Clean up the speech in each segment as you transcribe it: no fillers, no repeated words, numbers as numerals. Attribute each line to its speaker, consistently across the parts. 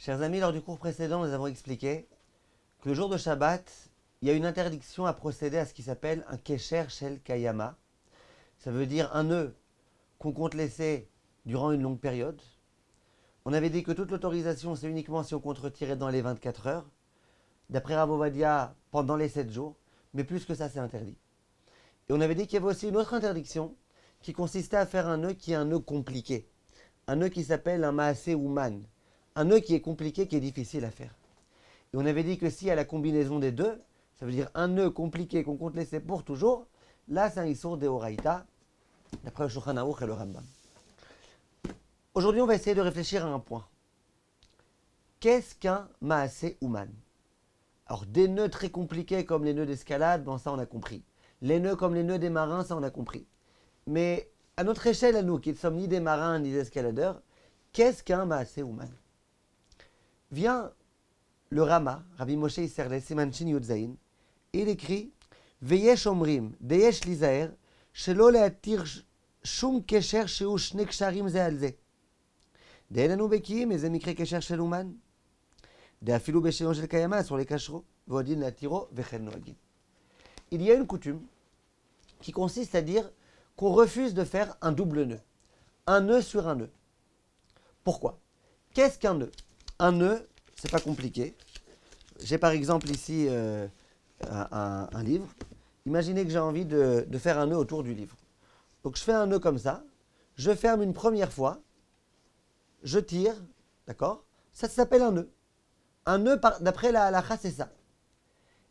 Speaker 1: Chers amis, lors du cours précédent, nous avons expliqué que le jour de Shabbat, il y a une interdiction à procéder à ce qui s'appelle un Kesher Shel Kayama. Ça veut dire un nœud qu'on compte laisser durant une longue période. On avait dit que toute l'autorisation, c'est uniquement si on compte retirer dans les 24 heures. D'après Rav Ovadia, pendant les 7 jours. Mais plus que ça, c'est interdit. Et on avait dit qu'il y avait aussi une autre interdiction qui consistait à faire un nœud qui est un nœud compliqué. Un nœud qui s'appelle un Maaseh Uman. Un nœud qui est compliqué, qui est difficile à faire. Et on avait dit que s'il y a la combinaison des deux, ça veut dire un nœud compliqué qu'on compte laisser pour toujours, là c'est un Issour Deoraita, d'après le Shulchan Aruch et le Rambam. Aujourd'hui, on va essayer de réfléchir à un point. Qu'est-ce qu'un Maaseh Uman? Alors, des nœuds très compliqués comme les nœuds d'escalade, bon, ça on a compris. Les nœuds comme les nœuds des marins, ça on a compris. Mais à notre échelle, à nous, qui ne sommes ni des marins ni des escaladeurs, qu'est-ce qu'un Maaseh Uman? Vient le Rama, Rabbi Moshe Isserles, Siman Shin Yud Zayin, et il écrit Veyesh omrim, deyesh lizaer, shelo leatir shum kesher sheu shne ksharim ze al ze. De'en anu bekiim, eze mikre kesher shel uman. De'afilu besheon shel kayama, sur les kashro, ve'odin leatiro, ve'chen noagin. Il y a une coutume qui consiste à dire qu'on refuse de faire un double nœud. Un nœud sur un nœud. Pourquoi? Qu'est-ce qu'un nœud? Un nœud, c'est pas compliqué. J'ai par exemple ici un livre. Imaginez que j'ai envie de faire un nœud autour du livre. Donc je fais un nœud comme ça. Je ferme une première fois. Je tire. D'accord? Ça s'appelle un nœud. Un nœud, d'après la halakha, c'est ça.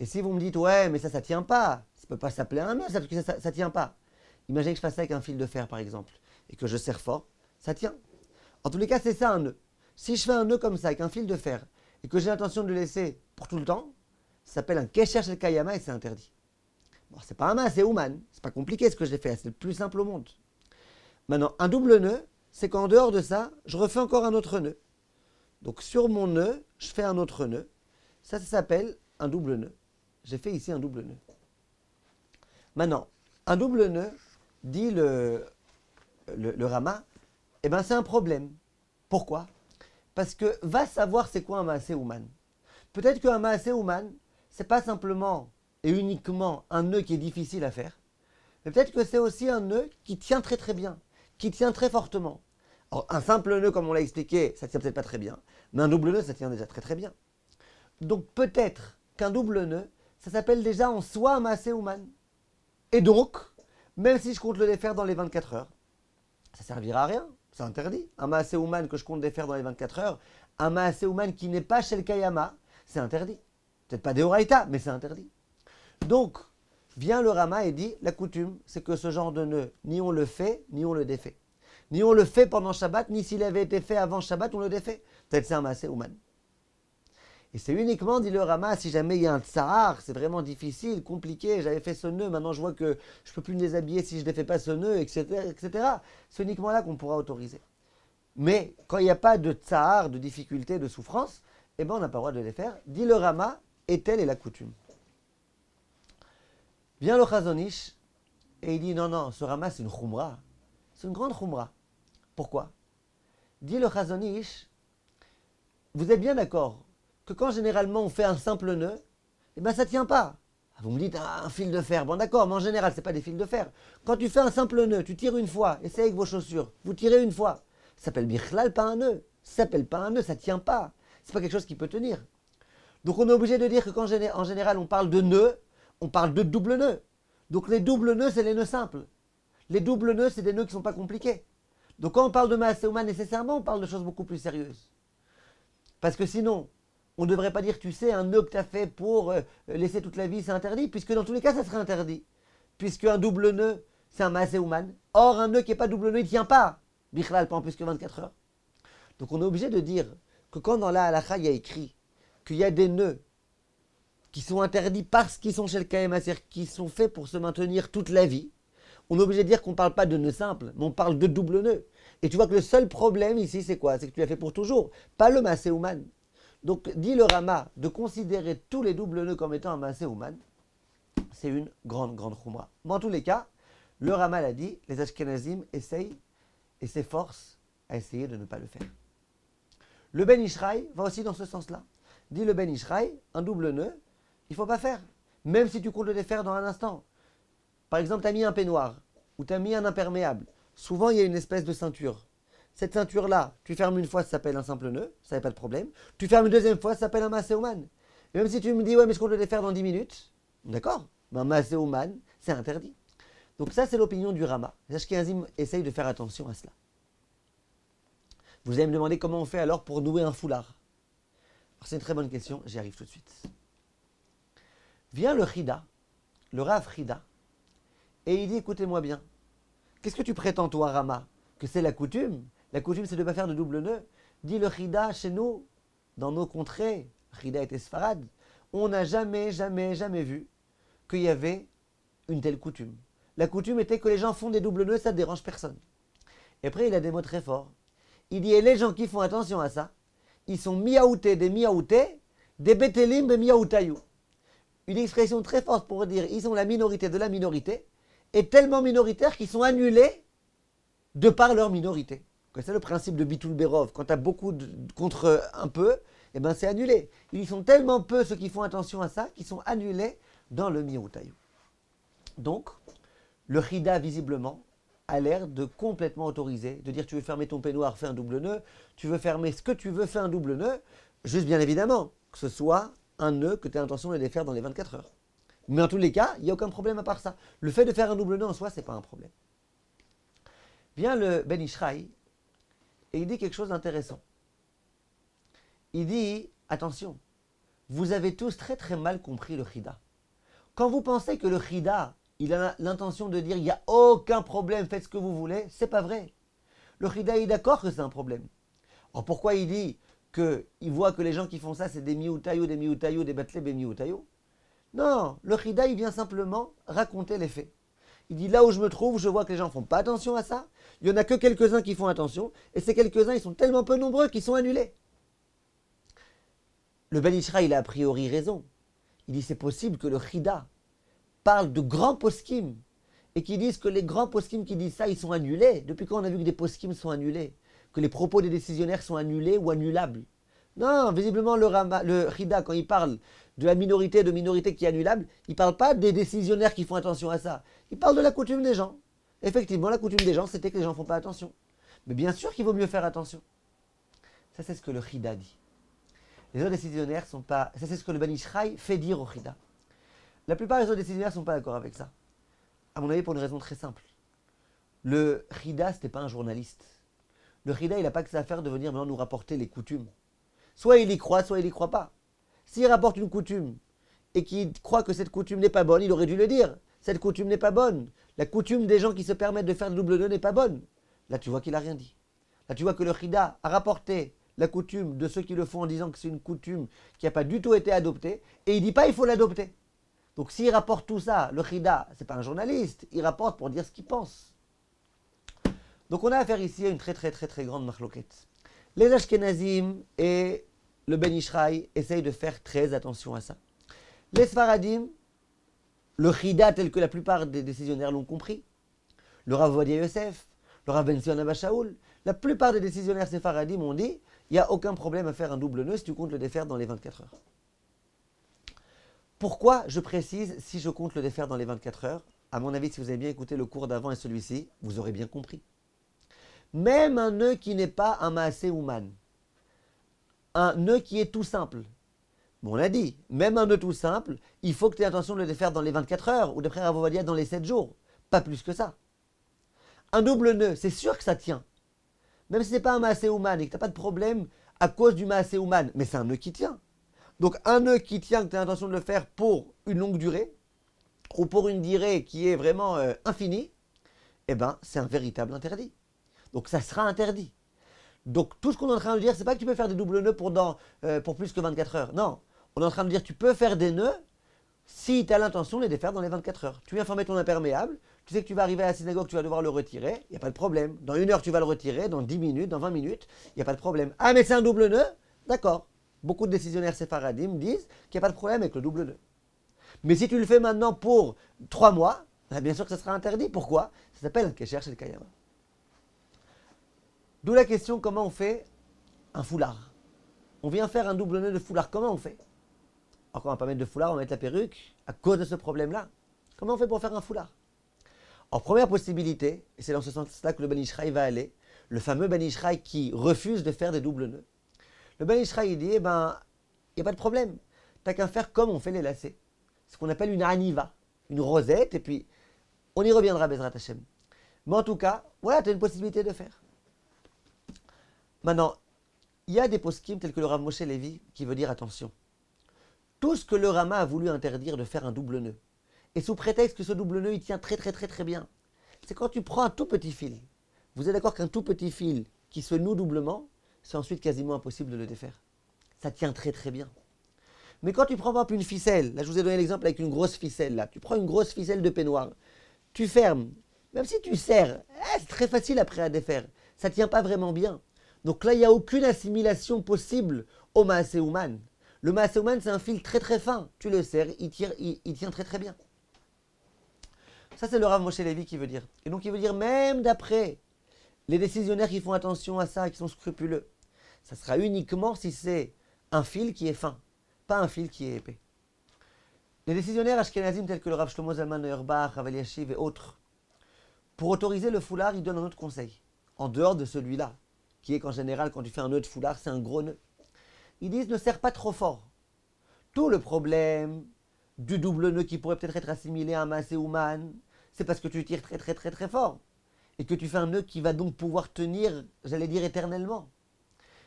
Speaker 1: Et si vous me dites, ouais, mais ça tient pas. Ça peut pas s'appeler un nœud, parce que ça tient pas. Imaginez que je fasse ça avec un fil de fer, par exemple, et que je serre fort. Ça tient. En tous les cas, c'est ça un nœud. Si je fais un nœud comme ça, avec un fil de fer, et que j'ai l'intention de le laisser pour tout le temps, ça s'appelle un Kesher Shel Kayama et c'est interdit. Bon, c'est pas un Maaseh Uman, c'est pas compliqué ce que j'ai fait, c'est le plus simple au monde. Maintenant, un double nœud, c'est qu'en dehors de ça, je refais encore un autre nœud. Donc sur mon nœud, je fais un autre nœud. Ça s'appelle un double nœud. J'ai fait ici un double nœud. Maintenant, un double nœud, dit le Rama, eh ben c'est un problème. Pourquoi? Parce que va savoir c'est quoi un Maaseh Uman. Peut-être qu'un Maaseh Uman, c'est pas simplement et uniquement un nœud qui est difficile à faire, mais peut-être que c'est aussi un nœud qui tient très très bien, qui tient très fortement. Alors, un simple nœud, comme on l'a expliqué, ça tient peut-être pas très bien, mais un double nœud, ça tient déjà très très bien. Donc peut-être qu'un double nœud, ça s'appelle déjà en soi un Maaseh Uman. Et donc, même si je compte le défaire dans les 24 heures, ça servira à rien. C'est interdit. Un Maaseh Uman que je compte défaire dans les 24 heures, un Maaseh Uman qui n'est pas Shel Kayama, c'est interdit. Peut-être pas Deoraita, mais c'est interdit. Donc, vient le Rama et dit, la coutume, c'est que ce genre de nœud, ni on le fait, ni on le défait. Ni on le fait pendant Shabbat, ni s'il avait été fait avant Shabbat, on le défait. Peut-être c'est un Maaseh Uman. Et c'est uniquement, dit le Rama, si jamais il y a un tsahar, c'est vraiment difficile, compliqué, j'avais fait ce nœud, maintenant je vois que je ne peux plus me déshabiller si je ne défais pas ce nœud, etc. etc. C'est uniquement là qu'on pourra autoriser. Mais quand il n'y a pas de tsahar, de difficulté, de souffrance, eh ben on n'a pas le droit de les faire. Dit le Rama, et telle est la coutume. Vient le Chazon Ish, et il dit non, non, ce Rama c'est une khumra. C'est une grande khumra. Pourquoi? Dit le Chazon Ish, vous êtes bien d'accord que quand généralement on fait un simple nœud, eh ben ça ne tient pas. Vous me dites un fil de fer, bon d'accord, mais en général ce n'est pas des fils de fer. Quand tu fais un simple nœud, tu tires une fois, essayez avec vos chaussures, vous tirez une fois, ça s'appelle bichlal, pas un nœud. Ça s'appelle pas un nœud, ça ne tient pas. C'est pas quelque chose qui peut tenir. Donc on est obligé de dire que quand en général on parle de nœud, on parle de double nœud. Donc les doubles nœuds, c'est les nœuds simples. Les doubles nœuds, c'est des nœuds qui ne sont pas compliqués. Donc quand on parle de Maaseh Uman, nécessairement, on parle de choses beaucoup plus sérieuses. Parce que sinon, on ne devrait pas dire, tu sais, un nœud que tu as fait pour laisser toute la vie, c'est interdit, puisque dans tous les cas, ça serait interdit. Puisque un double nœud, c'est un Maaseh Uman. Or, un nœud qui n'est pas double nœud, il ne tient pas. Bichlal, pas en plus que 24 heures. Donc on est obligé de dire que quand dans la halakha, il y a écrit qu'il y a des nœuds qui sont interdits parce qu'ils sont chez le Kayama, c'est-à-dire qui sont faits pour se maintenir toute la vie, on est obligé de dire qu'on ne parle pas de nœud simple, mais on parle de double nœud. Et tu vois que le seul problème ici, c'est quoi? C'est que tu l'as fait pour toujours, pas le Maaseh Uman. Donc, dit le Rama, de considérer tous les doubles nœuds comme étant un Maaseh Uman, c'est une grande, grande khumra. Mais en tous les cas, le Rama l'a dit, les Ashkenazim essayent et s'efforcent à essayer de ne pas le faire. Le Ben Ishraï va aussi dans ce sens-là. Dit le Ben Ishraï, un double nœud, il ne faut pas faire. Même si tu comptes le défaire dans un instant. Par exemple, tu as mis un peignoir ou tu as mis un imperméable. Souvent, il y a une espèce de ceinture. Cette ceinture-là, tu fermes une fois, ça s'appelle un simple nœud, ça n'est pas de problème. Tu fermes une deuxième fois, ça s'appelle un Maaseh-Ouman. Et même si tu me dis, ouais, mais je compte le défaire dans 10 minutes, d'accord, mais un Maaseh-Ouman, c'est interdit. Donc ça, c'est l'opinion du Rama. Les Ashkenazim essayent de faire attention à cela. Vous allez me demander comment on fait alors pour nouer un foulard. C'est une très bonne question, j'y arrive tout de suite. Vient le Chida, le Rav Chida, et il dit, écoutez-moi bien, qu'est-ce que tu prétends toi, Rama? Que c'est la coutume? La coutume, c'est de ne pas faire de double nœud. Dit le Chida, chez nous, dans nos contrées, Chida était Sfarad, on n'a jamais vu qu'il y avait une telle coutume. La coutume était que les gens font des doubles nœuds, ça ne dérange personne. Et après, il a des mots très forts. Il dit, et les gens qui font attention à ça, ils sont miaoutés, des betelim de miaoutayou. Une expression très forte pour dire, ils sont la minorité de la minorité, et tellement minoritaires qu'ils sont annulés de par leur minorité. C'est le principe de Bitul Berov. Quand tu as beaucoup contre un peu, eh ben c'est annulé. Ils sont tellement peu ceux qui font attention à ça, qu'ils sont annulés dans le miaoutayou. Donc, le Chida, visiblement, a l'air de complètement autoriser, de dire tu veux fermer ton peignoir, fais un double nœud, tu veux fermer ce que tu veux, fais un double nœud, juste bien évidemment que ce soit un nœud que tu as l'intention de défaire dans les 24 heures. Mais en tous les cas, il n'y a aucun problème à part ça. Le fait de faire un double nœud en soi, ce n'est pas un problème. Vient le Ben Ishraï et il dit quelque chose d'intéressant. Il dit, attention, vous avez tous très très mal compris le Chida. Quand vous pensez que le Chida, il a l'intention de dire il n'y a aucun problème, faites ce que vous voulez, c'est pas vrai. Le Chida est d'accord que c'est un problème. Alors pourquoi il dit qu'il voit que les gens qui font ça, c'est des mioutayou, des batleb et mioutayou? Non, le Chida, il vient simplement raconter les faits. Il dit là où je me trouve, je vois que les gens ne font pas attention à ça. Il n'y en a que quelques-uns qui font attention. Et ces quelques-uns, ils sont tellement peu nombreux qu'ils sont annulés. Le Ben Ishraï, il a a priori raison. Il dit c'est possible que le Chida parle de grands poskim et qui disent que les grands poskim qui disent ça, ils sont annulés. Depuis quand on a vu que des poskim sont annulés? Que les propos des décisionnaires sont annulés ou annulables? Non, visiblement le Chida, quand il parle de la minorité qui est annulable, il ne parle pas des décisionnaires qui font attention à ça. Il parle de la coutume des gens. Effectivement, la coutume des gens, c'était que les gens ne font pas attention. Mais bien sûr qu'il vaut mieux faire attention. Ça, c'est ce que le Chida dit. Les autres décisionnaires sont pas... Ça, c'est ce que le Ben Ishraï fait dire au Chida. La plupart des autres décisionnaires ne sont pas d'accord avec ça. À mon avis, pour une raison très simple. Le Chida, ce n'était pas un journaliste. Le Chida, il n'a pas que ça à faire de venir maintenant nous rapporter les coutumes. Soit il y croit, soit il n'y croit pas. S'il rapporte une coutume et qu'il croit que cette coutume n'est pas bonne, il aurait dû le dire. Cette coutume n'est pas bonne. La coutume des gens qui se permettent de faire le double nœud n'est pas bonne. Là, tu vois qu'il n'a rien dit. Là, tu vois que le Chida a rapporté la coutume de ceux qui le font en disant que c'est une coutume qui n'a pas du tout été adoptée, et il ne dit pas il faut l'adopter. Donc s'il rapporte tout ça, le Chida, ce n'est pas un journaliste, il rapporte pour dire ce qu'il pense. Donc on a affaire ici à une très grande machloquette. Les Ashkenazim et le Ben Ishraï essayent de faire très attention à ça. Les Sfaradim, le Chida tel que la plupart des décisionnaires l'ont compris, le Rav Ovadia Yosef, le Rav Ben Zion Abba Shaul, la plupart des décisionnaires séfaradim ont dit il n'y a aucun problème à faire un double nœud si tu comptes le défaire dans les 24 heures. Pourquoi je précise si je compte le défaire dans les 24 heures? À mon avis, si vous avez bien écouté le cours d'avant et celui-ci, vous aurez bien compris. Même un nœud qui n'est pas un Maaseh-Ouman, un nœud qui est tout simple, bon, on a dit, même un nœud tout simple, il faut que tu aies l'intention de le défaire dans les 24 heures, ou d'après Rav Ovadia dans les 7 jours, pas plus que ça. Un double nœud, c'est sûr que ça tient. Même si ce n'est pas un Maaseh-Ouman et que tu n'as pas de problème à cause du Maaseh-Ouman, mais c'est un nœud qui tient. Donc un nœud qui tient, que tu as l'intention de le faire pour une longue durée, ou pour une durée qui est vraiment infinie, eh bien c'est un véritable interdit. Donc ça sera interdit. Donc tout ce qu'on est en train de dire, c'est pas que tu peux faire des doubles nœuds pour plus que 24 heures. Non, on est en train de dire que tu peux faire des nœuds si tu as l'intention de les défaire dans les 24 heures. Tu viens former ton imperméable, tu sais que tu vas arriver à la synagogue, tu vas devoir le retirer, il n'y a pas de problème. Dans 1 heure, tu vas le retirer, dans 10 minutes, dans 20 minutes, il n'y a pas de problème. Ah, mais c'est un double nœud? D'accord. Beaucoup de décisionnaires séfaradim disent qu'il n'y a pas de problème avec le double nœud. Mais si tu le fais maintenant pour 3 mois, bien sûr que ça sera interdit. Pourquoi? Ça s'appelle un kesher shel kayama. D'où la question, comment on fait un foulard? on vient faire un double nœud de foulard. Comment on fait? Alors qu'on va pas mettre de foulard, on va mettre la perruque à cause de ce problème-là. Comment on fait pour faire un foulard? En première possibilité, et c'est dans ce sens-là que le Ben Ishraï va aller, le fameux Ben Ishraï qui refuse de faire des doubles nœuds. Le Ben Ishraï dit, il n'y a pas de problème. T'as qu'à faire comme on fait les lacets. Ce qu'on appelle une aniva, une rosette, et puis on y reviendra, Bezrat Hashem. Mais en tout cas, voilà, tu as une possibilité de faire. Maintenant, il y a des poskim tels que le Rav Moshe Levi qui veut dire attention. Tout ce que le Rama a voulu interdire de faire un double nœud, et sous prétexte que ce double nœud il tient très bien, c'est quand tu prends un tout petit fil. Vous êtes d'accord qu'un tout petit fil qui se noue doublement, c'est ensuite quasiment impossible de le défaire. Ça tient très bien. Mais quand tu prends par exemple une ficelle, là je vous ai donné l'exemple avec une grosse ficelle, là, tu prends une grosse ficelle de peignoir, tu fermes, même si tu serres, c'est très facile après à défaire, ça ne tient pas vraiment bien. Donc là il n'y a aucune assimilation possible au Maaseh Ouman. Le Maaseh Ouman c'est un fil très fin, tu le serres, il tient très bien. Ça c'est le Rav Moshe Levi qui veut dire. Et donc il veut dire même d'après les décisionnaires qui font attention à ça, qui sont scrupuleux, ça sera uniquement si c'est un fil qui est fin, pas un fil qui est épais. Les décisionnaires ashkenazim tels que le Rav Shlomo Zalman Auerbach, Rav Eliashiv et autres, pour autoriser le foulard, ils donnent un autre conseil, en dehors de celui-là, qui est qu'en général, quand tu fais un nœud de foulard, c'est un gros nœud. Ils disent ne serre pas trop fort. Tout le problème du double nœud qui pourrait peut-être être assimilé à un Maaseh Ouman, c'est parce que tu tires très fort. Et que tu fais un nœud qui va donc pouvoir tenir, j'allais dire, éternellement.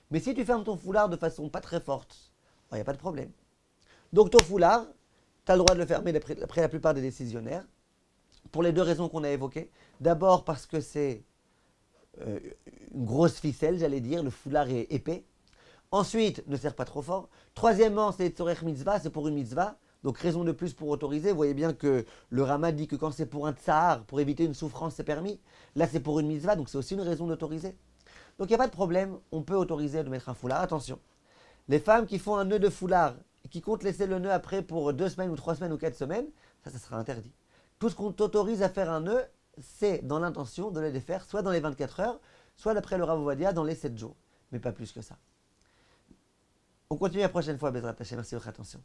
Speaker 1: Mais si tu fermes ton foulard de façon pas très forte, il n'y a pas de problème. Donc ton foulard, tu as le droit de le fermer d'après la plupart des décisionnaires, pour les deux raisons qu'on a évoquées. D'abord parce que c'est une grosse ficelle, j'allais dire, le foulard est épais. Ensuite, ne serre pas trop fort. Troisièmement, c'est Tzorech Mitzvah, c'est pour une mitzvah. Donc raison de plus pour autoriser. Vous voyez bien que le Rama dit que quand c'est pour un tsahar, pour éviter une souffrance, c'est permis. Là, c'est pour une mitzvah, donc c'est aussi une raison d'autoriser. Donc il n'y a pas de problème, on peut autoriser de mettre un foulard. Attention, les femmes qui font un nœud de foulard et qui comptent laisser le nœud après pour 2 semaines ou 3 semaines ou 4 semaines, ça sera interdit. Tout ce qu'on t'autorise à faire un nœud, c'est dans l'intention de le défaire, soit dans les 24 heures, soit d'après le Rav Ovadia, dans les 7 jours. Mais pas plus que ça. On continue la prochaine fois, Bezrat Hashem. Merci de votre attention.